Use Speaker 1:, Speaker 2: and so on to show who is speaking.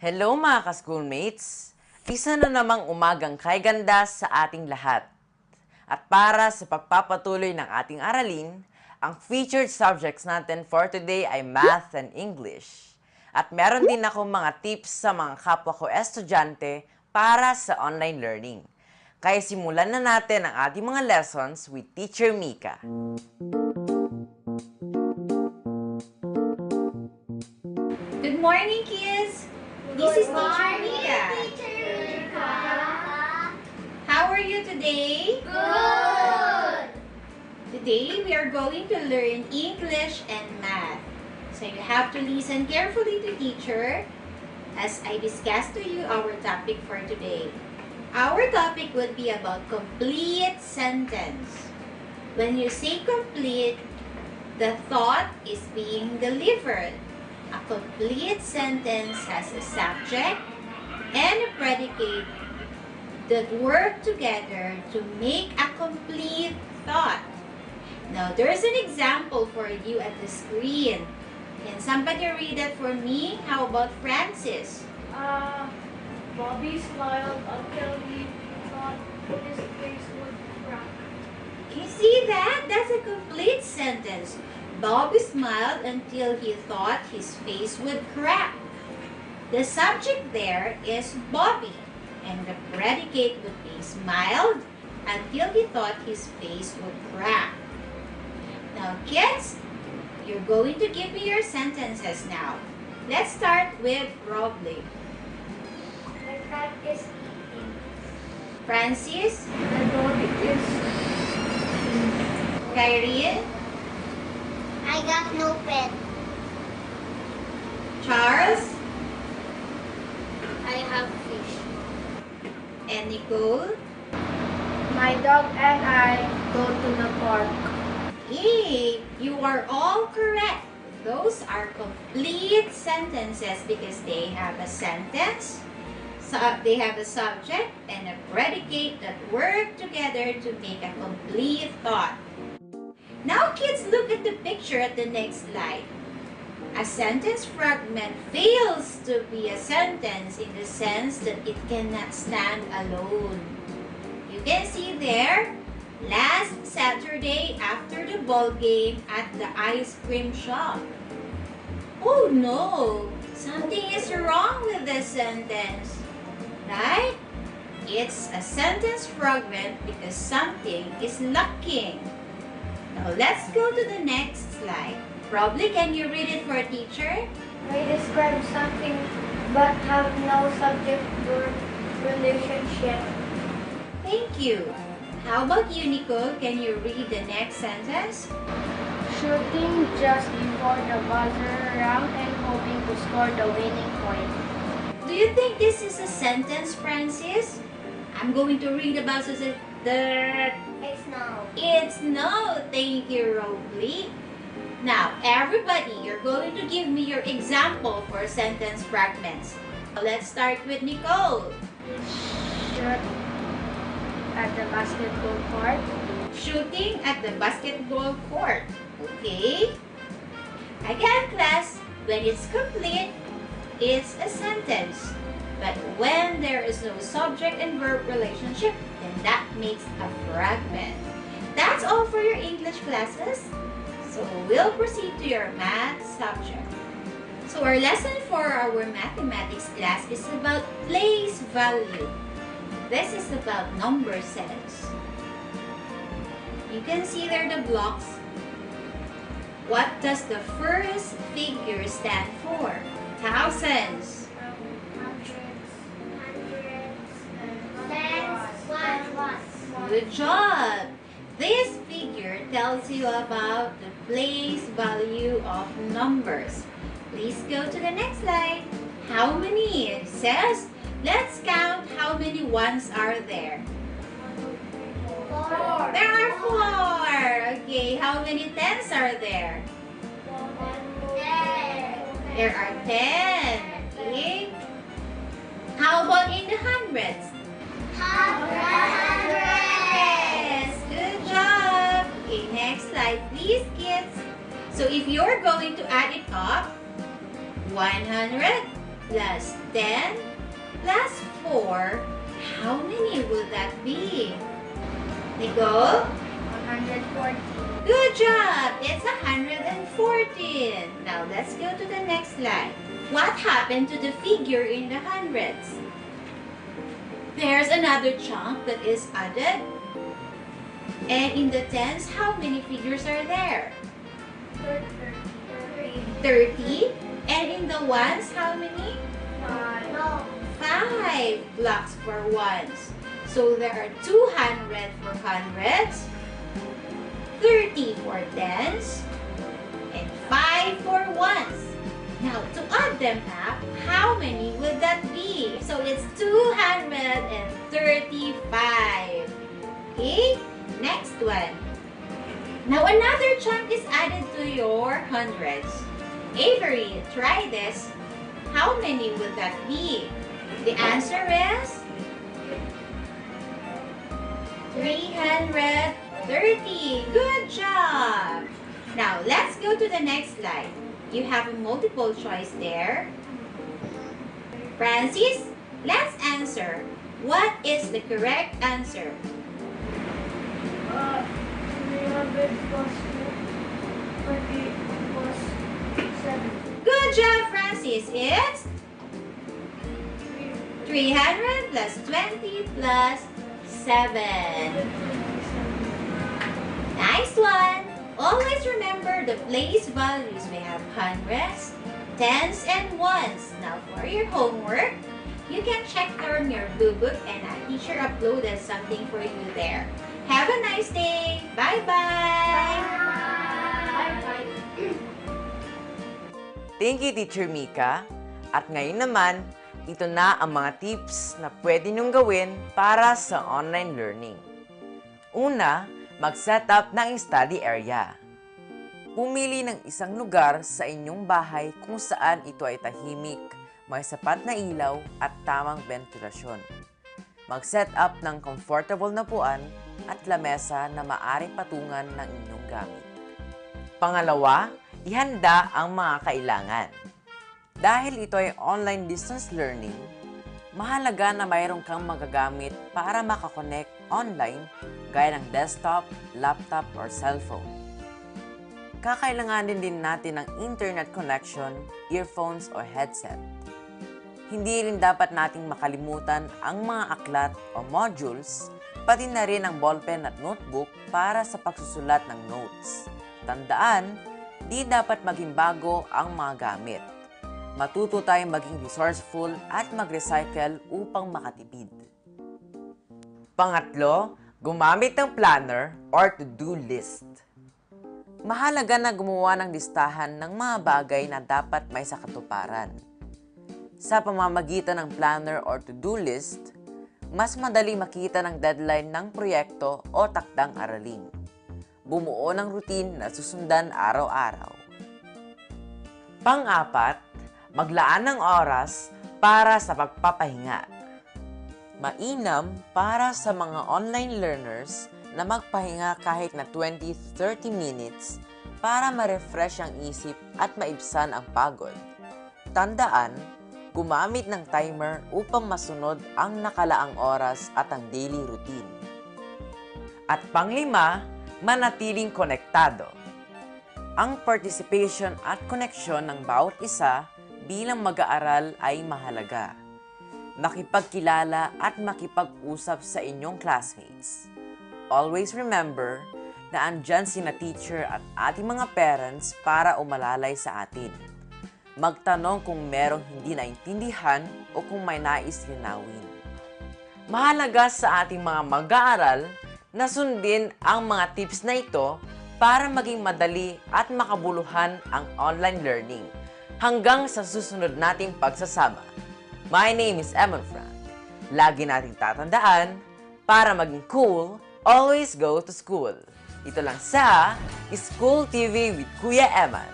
Speaker 1: Hello mga ka-schoolmates! Isa na namang umagang kay ganda sa ating lahat. At para sa pagpapatuloy ng ating aralin, ang featured subjects natin for today ay Math and English. At meron din ako mga tips sa mga kapwa ko estudyante para sa online learning. Kaya simulan na natin ang ating mga lessons with Teacher Mika.
Speaker 2: Good morning, kids! This is Teacher Mika. How are you today?
Speaker 3: Good!
Speaker 2: Today, we are going to learn English and Math. So you have to listen carefully to teacher as I discuss to you our topic for today. Our topic would be about complete sentence. When you say complete, the thought is being delivered. A complete sentence has a subject and a predicate that work together to make a complete thought. Now, there's an example for you at the screen. Can somebody read that for me? How about Francis?
Speaker 3: Bobby smiled until he thought his face would crack.
Speaker 2: Can you see that? That's a complete sentence. Bobby smiled until he thought his face would crack. The subject there is Bobby, and the predicate would be smiled until he thought his face would crack. Now, kids, you're going to give me your sentences now. Let's start with Robley.
Speaker 3: The cat is eating.
Speaker 2: Francis,
Speaker 3: The dog is
Speaker 2: Kyrene,
Speaker 4: I got no pet.
Speaker 2: Charles,
Speaker 4: I have fish.
Speaker 2: and Nicole.
Speaker 3: My dog and I go to the park.
Speaker 2: Hey, you are all correct. Those are complete sentences because they have a sentence, so they have a subject and a predicate that work together to make a complete thought. Now, kids, look at the picture at the next slide. A sentence fragment fails to be a sentence in the sense that it cannot stand alone. You can see there, last Saturday after the ball game at the ice cream shop. Oh no! Something is wrong with this sentence. Right? It's a sentence fragment because something is lacking. Now let's go to the next slide. Probably can you read it for a teacher?
Speaker 3: I describe something but have no subject or relationship.
Speaker 2: Thank you. How about you, Nicole? Can you read the next sentence?
Speaker 3: Shooting just before the buzzer rang and hoping to score the winning point.
Speaker 2: Do you think this is a sentence, Francis? I'm going to read about the...
Speaker 4: It's no.
Speaker 2: It's no. Thank you, Robley. Now, everybody, you're going to give me your example for sentence fragments. Let's start with Nicole.
Speaker 3: Shoot at the basketball court.
Speaker 2: Shooting at the basketball court. Okay. Again, class, when it's complete, it's a sentence. But when there is no subject and verb relationship, then that makes a fragment. That's all for your English classes. So we'll proceed to your math subject. So our lesson for our mathematics class is about place value. This is about number sets. You can see there the blocks. What does the first figure stand for? Thousands. Good job! This figure tells you about the place value of numbers. Please go to the next slide. How many? It says, let's count how many ones are there.
Speaker 4: Four.
Speaker 2: There are 4. Okay, how many tens are there? There are 10. Okay. How about in the hundreds? Yes, good job. Okay, next slide, please, kids. So if you're going to add it up, 100, plus 10 plus 4. How many will that be? Nicole?
Speaker 3: 140.
Speaker 2: Good job! It's 114. Now let's go to the next slide. What happened to the figure in the hundreds? There's another chunk that is added. And in the tens, how many figures are there? 30. And in the ones, how many?
Speaker 4: No.
Speaker 2: 5 blocks for ones. So there are 200 for hundreds, 30 for tens, and 5 for ones. Now, to add them up, how many would that be? So it's 235. Okay, next one. Now, another chunk is added to your hundreds. Avery, try this. How many would that be? The answer is 330. Good job! Now, let's go to the next slide. You have a multiple choice there. Francis, let's answer. What is the correct answer?
Speaker 3: 300 plus 20 plus 7.
Speaker 2: Good job, Francis. It's 300 plus 20 plus 7. Nice one! Always remember the place values. We have hundreds, tens, and ones. Now for your homework, you can check on your blue book and a teacher uploaded something for you there. Have a nice day! Bye-bye!
Speaker 3: Bye-bye.
Speaker 1: Thank you, Teacher Mika. At ngayon naman, ito na ang mga tips na pwede niyong gawin para sa online learning. Una, mag-set up ng study area. Pumili ng isang lugar sa inyong bahay kung saan ito ay tahimik, may sapat na ilaw at tamang ventilasyon. Mag-set up ng comfortable na puan at lamesa na maaring patungan ng inyong gamit. Pangalawa, ihanda ang mga kailangan. Dahil ito ay online distance learning, mahalaga na mayroon kang magagamit para makakonect online gaya ng desktop, laptop, or cellphone. Kakailanganin din natin ng internet connection, earphones, o headset. Hindi rin dapat nating makalimutan ang mga aklat o modules, pati na rin ang ballpen at notebook para sa pagsusulat ng notes. Tandaan, di dapat maging bago ang mga gamit. Matuto tayong maging resourceful at mag-recycle upang makatipid. Pangatlo, gumamit ng planner or to-do list. Mahalaga na gumawa ng listahan ng mga bagay na dapat may sa katuparan. Sa pamamagitan ng planner or to-do list, mas madali makita ng deadline ng proyekto o takdang aralin. Bumuo ng routine na susundan araw-araw. Pang-apat, maglaan ng oras para sa pagpapahinga. Mainam para sa mga online learners na magpahinga kahit na 20-30 minutes para ma-refresh ang isip at maibsan ang pagod. Tandaan, gumamit ng timer upang masunod ang nakalaang oras at ang daily routine. At panglima, manatiling konektado. Ang participation at koneksyon ng bawat isa bilang mag-aaral ay mahalaga. Makipagkilala at makipag-usap sa inyong classmates. Always remember na andyan sina teacher at ating mga parents para umalalay sa atin. Magtanong kung merong hindi naintindihan o kung may nais linawin. Mahalaga sa ating mga mag-aaral na sundin ang mga tips na ito para maging madali at makabuluhan ang online learning. Hanggang sa susunod nating pagsasama. My name is Emman. Lagi nating tatandaan, para maging cool, always go to school. Ito lang sa School TV with Kuya Emman.